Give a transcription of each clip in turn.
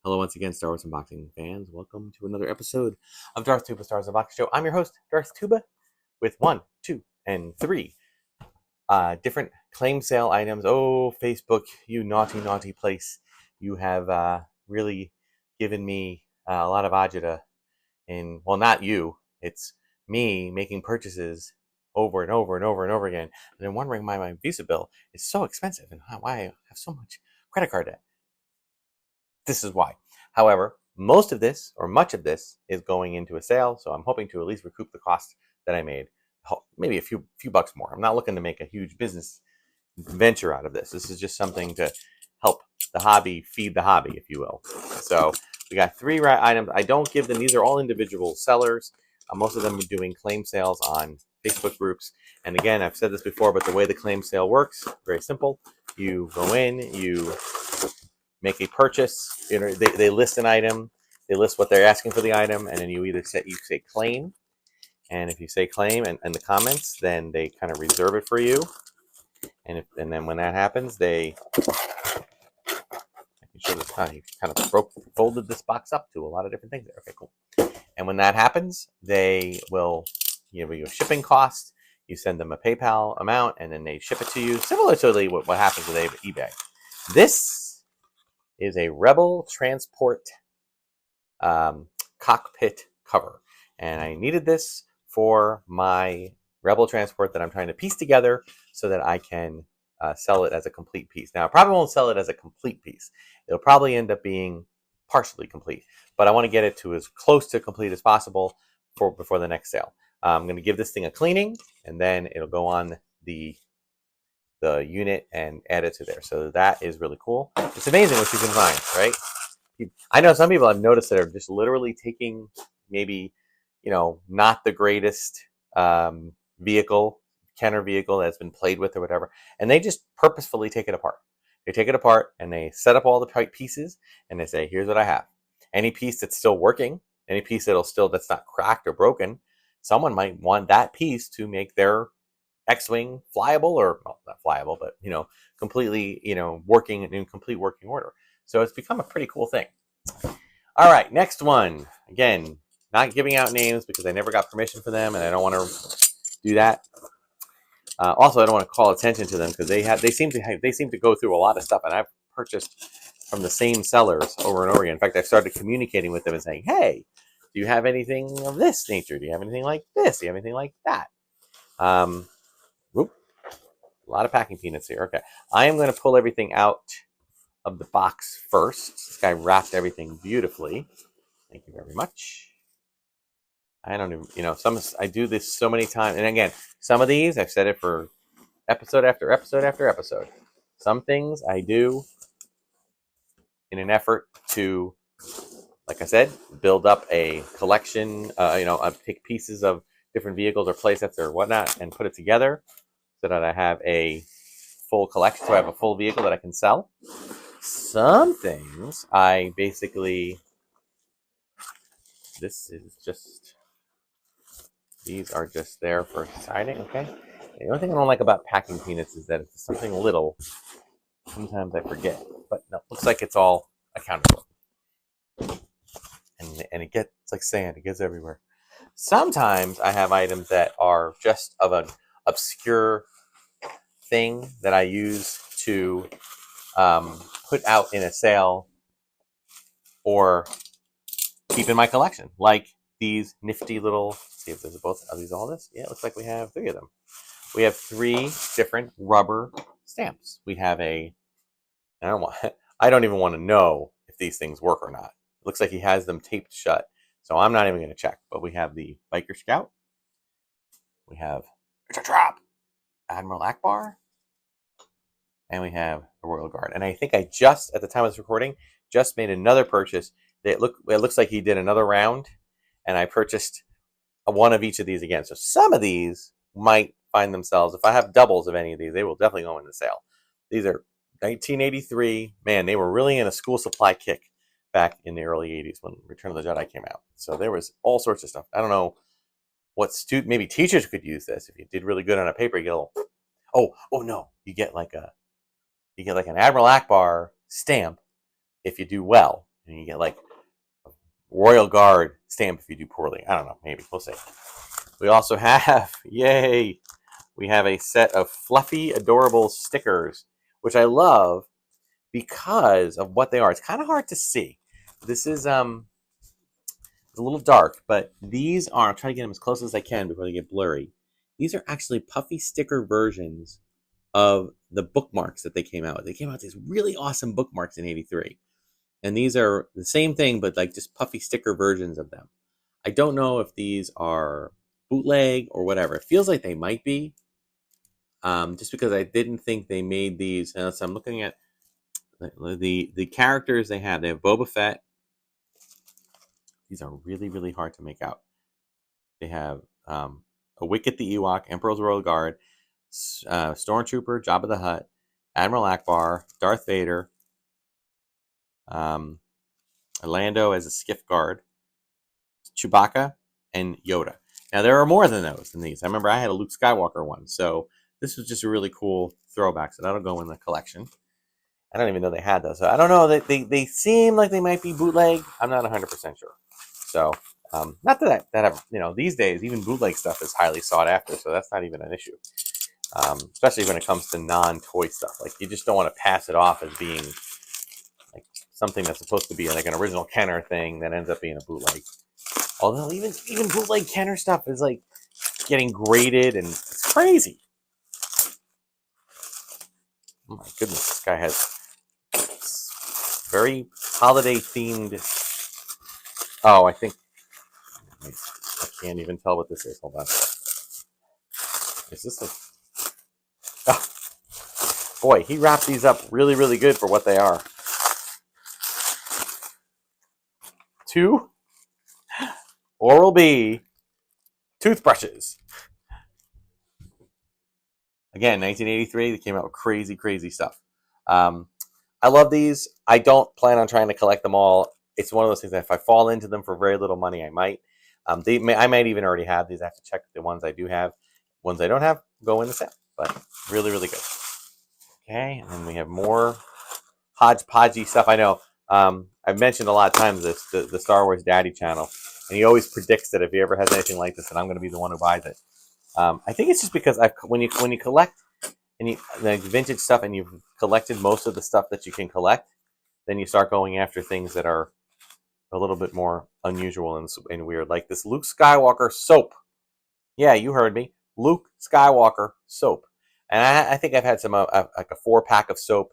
Hello once again, Star Wars Unboxing fans. Welcome to another episode of Darth Tuba Star Wars Unboxing Show. I'm your host, Darth Tuba, with 1, 2, and 3 different claim sale items. Oh, Facebook, you naughty, naughty place. You have really given me a lot of agita well, not you. It's me making purchases over and over and over and over again, and then wondering why my Visa bill is so expensive and why I have so much credit card debt. This is why. However, most of this, or much of this, is going into a sale, so I'm hoping to at least recoup the cost that I made. Maybe a few bucks more. I'm not looking to make a huge business venture out of this. This is just something to help the hobby feed the hobby, if you will. So we got 3 items. I don't give them. These are all individual sellers. Most of them are doing claim sales on Facebook groups. And again, I've said this before, but the way the claim sale works, very simple. You go in, you make a purchase. They list an item. They list what they're asking for the item, and then you either say claim, and if you say claim in the comments, then they kind of reserve it for you. And then when that happens, I can show this. He kind of folded this box up to a lot of different things there. Okay, cool. And when that happens, they will give you a shipping cost. You send them a PayPal amount, and then they ship it to you. Similarly, what happens with eBay. This is a Rebel Transport cockpit cover, and I needed this for my Rebel Transport that I'm trying to piece together so that I can sell it as a complete piece. Now, I probably won't sell it as a complete piece. It'll probably end up being partially complete, but I want to get it to as close to complete as possible before the next sale. I'm going to give this thing a cleaning, and then it'll go on the unit and add it to there. So that is really cool. It's amazing what you can find, right? I know some people I've noticed that are just literally taking maybe, not the greatest Kenner vehicle that's been played with or whatever, and they just purposefully take it apart. They take it apart and they set up all the pieces, and they say, here's what I have. Any piece that's still working, any piece that's not cracked or broken, someone might want that piece to make their X-Wing flyable, or well, not flyable, but completely, working in complete working order. So it's become a pretty cool thing. All right, next one. Again, not giving out names because I never got permission for them, and I don't want to do that. Also, I don't want to call attention to them because they seem to go through a lot of stuff, and I've purchased from the same sellers over and over again. In fact, I've started communicating with them and saying, "Hey, do you have anything of this nature? Do you have anything like this? Do you have anything like that?" Whoop, a lot of packing peanuts here. Okay, I am going to pull everything out of the box first. This guy wrapped everything beautifully. Thank you very much. I don't even, I do this so many times. And again, some of these, I've said it for episode after episode after episode. Some things I do in an effort to, like I said, build up a collection, I take pieces of different vehicles or playsets or whatnot and put it together so that I have a full collection, so I have a full vehicle that I can sell. Some things I basically, these are just there for siding, okay? The only thing I don't like about packing peanuts is that if it's something little, sometimes I forget. But no, looks like it's all accounted for. And it gets, it's like sand, it gets everywhere. Sometimes I have items that are just of an obscure thing that I use to put out in a sale or keep in my collection, like these nifty little, see if there's are these all this? Yeah, it looks like we have 3 of them. We have 3 different rubber stamps. We have I don't even want to know if these things work or not. It looks like he has them taped shut, so I'm not even going to check. But we have the Biker Scout. We have, it's a trap, Admiral Akbar. And we have the Royal Guard. And I think I just, at the time of this recording, just made another purchase. It looks like he did another round, and I purchased one of each of these again. So some of these might find themselves, if I have doubles of any of these, they will definitely go in the sale. These are 1983. Man, they were really in a school supply kick back in the early 80s when Return of the Jedi came out. So there was all sorts of stuff. I don't know what maybe teachers could use this. If you did really good on a paper, you get a little, oh no, you get like an Admiral Akbar stamp if you do well. and you get like a Royal Guard stamp if you do poorly. I don't know, maybe we'll see. We also have, yay, we have a set of fluffy, adorable stickers, which I love because of what they are. It's kind of hard to see. This is it's a little dark, but these are, I'll try to get them as close as I can before they get blurry. These are actually puffy sticker versions of the bookmarks that they came out with. They came out with these really awesome bookmarks in '83. And these are the same thing, but like just puffy sticker versions of them. I don't know if these are bootleg or whatever. It feels like they might be, just because I didn't think they made these. So I'm looking at the characters they have. They have Boba Fett. These are really, really hard to make out. They have a Wicket the Ewok, Emperor's Royal Guard, Stormtrooper, Jabba the Hutt, Admiral Akbar, Darth Vader, Lando as a skiff guard, Chewbacca, and Yoda. Now, there are more than those in these. I remember I had a Luke Skywalker one, so this was just a really cool throwback, so that'll go in the collection. I don't even know they had those. So I don't know. They seem like they might be bootleg. I'm not 100% sure. So, not that I've, these days, even bootleg stuff is highly sought after, so that's not even an issue. Especially when it comes to non-toy stuff. Like, you just don't want to pass it off as being like something that's supposed to be like an original Kenner thing that ends up being a bootleg. Although even bootleg Kenner stuff is like getting graded, and it's crazy. Oh my goodness, this guy has very holiday themed. Oh, I can't even tell what this is. Hold on. Is this a? Oh, boy, he wrapped these up really, really good for what they are. 2 Oral-B toothbrushes. Again, 1983. They came out with crazy, crazy stuff. I love these. I don't plan on trying to collect them all. It's one of those things that if I fall into them for very little money, I might. I might even already have these. I have to check the ones I do have. Ones I don't have go in the set. But really, really good. Okay, and then we have more hodgepodgey stuff. I know. I've mentioned a lot of times the Star Wars Daddy channel, and he always predicts that if he ever has anything like this, that I'm going to be the one who buys it. I think it's just because when you collect the vintage stuff, and you've collected most of the stuff that you can collect, then you start going after things that are a little bit more unusual and weird, like this Luke Skywalker soap. Yeah, you heard me. Luke Skywalker soap. And I think I've had some like a 4-pack of soap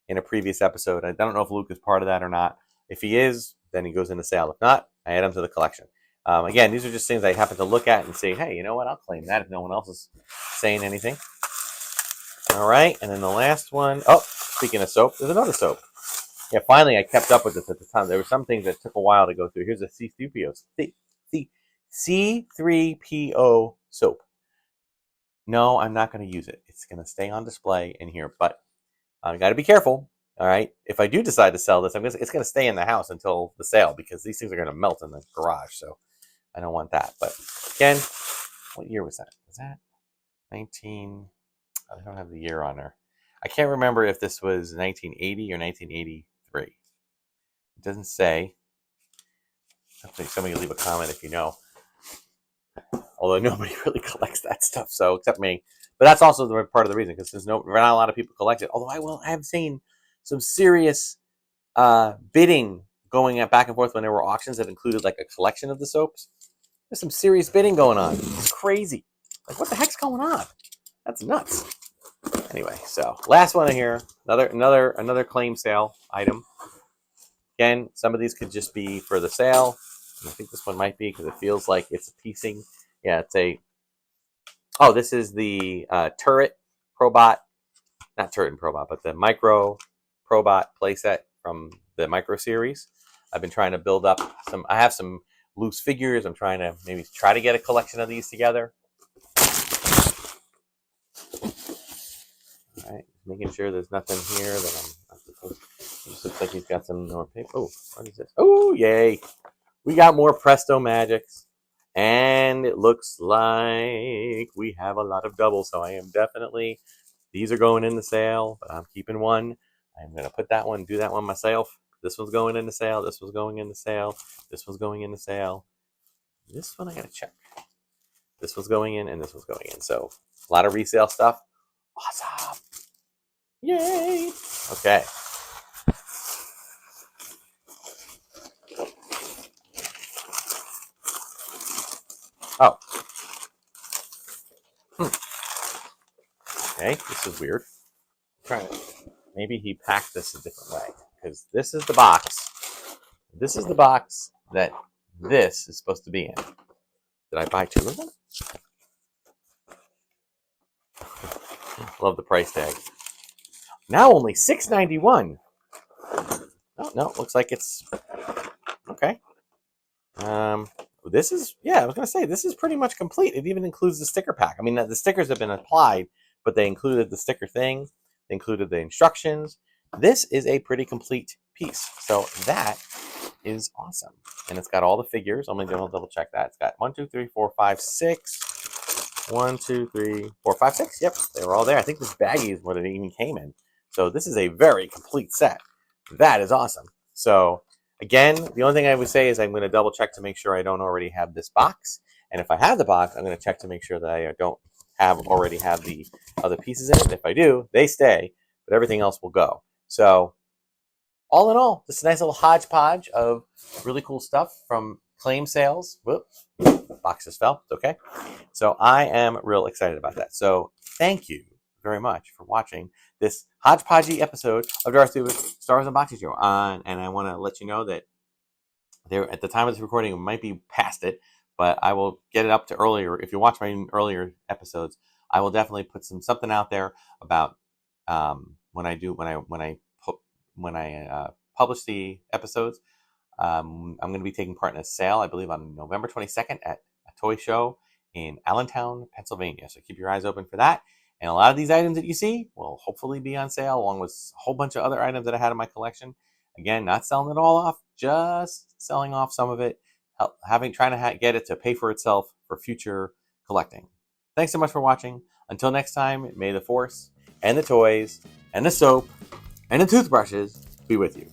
in a previous episode. I don't know if Luke is part of that or not. If he is, then he goes into sale. If not, I add him to the collection. Again, these are just things I happen to look at and say, hey, you know what? I'll claim that if no one else is saying anything. All right, and then the last one. Oh, speaking of soap, there's another soap. Yeah, finally I kept up with this at the time. There were some things that took a while to go through. Here's a C3PO soap. No, I'm not going to use it. It's going to stay on display in here, but I got to be careful. All right, if I do decide to sell this, it's going to stay in the house until the sale, because these things are going to melt in the garage. So I don't want that. But again, what year was that? Was that 19? I don't have the year on there. I can't remember if this was 1980 or 1983. It doesn't say. Somebody leave a comment if you know. Although nobody really collects that stuff, so except me. But that's also part of the reason, because there's not a lot of people collect it. Although I have seen some serious bidding going back and forth when there were auctions that included like a collection of the soaps. There's some serious bidding going on. It's crazy. Like, what the heck's going on? That's nuts. Anyway, so last one in here, another claim sale item. Again, some of these could just be for the sale. I think this one might be, because it feels like it's a piecing. Yeah, this is the Turret Probot, not Turret and Probot, but the Micro Probot playset from the Micro series. I've been trying to build up I have some loose figures. I'm trying to maybe try to get a collection of these together. All right, making sure there's nothing here that I'm not supposed to. It just looks like he's got some more paper. Oh, what is this? Oh, yay. We got more Presto Magics. And it looks like we have a lot of doubles. So I am definitely, these are going in the sale, but I'm keeping one. I'm going to put that one, do that one myself. This one's going into sale. This one's going into sale. This one's going into sale. This one I gotta check. This one's going in, and this one's going in. So a lot of resale stuff. Awesome! Yay! Okay. Oh. Okay, this is weird. Maybe he packed this a different way, because this is the box. This is the box that this is supposed to be in. Did I buy 2 of them? Love the price tag. Now only $6.91. Oh no, looks like it's okay. This is, yeah, I was gonna say, this is pretty much complete. It even includes the sticker pack. I mean, the stickers have been applied, but they included the sticker thing. They included the instructions. This is a pretty complete piece. So that is awesome. And it's got all the figures. I'm going to double check that. It's got 1, 2, 3, 4, 5, 6. 1, 2, 3, 4, 5, 6. Yep, they were all there. I think this baggie is what it even came in. So this is a very complete set. That is awesome. So again, the only thing I would say is I'm going to double check to make sure I don't already have this box. And if I have the box, I'm going to check to make sure that I don't already have the other pieces in it. If I do, they stay, but everything else will go. So all in all, just a nice little hodgepodge of really cool stuff from claim sales. Whoop, boxes fell. It's okay. So I am real excited about that. So thank you very much for watching this hodgepodgey episode of Darth Tuba Star Wars Unboxing Show. And I want to let you know that there, at the time of this recording, it might be past it, but I will get it up to earlier. If you watch my earlier episodes, I will definitely put something out there about when I publish the episodes. I'm going to be taking part in a sale, I believe, on November 22nd at a toy show in Allentown, Pennsylvania. So keep your eyes open for that. And a lot of these items that you see will hopefully be on sale, along with a whole bunch of other items that I had in my collection. Again, not selling it all off, just selling off some of it, trying to get it to pay for itself for future collecting. Thanks so much for watching. Until next time, may the Force and the toys and the soap and the toothbrushes be with you.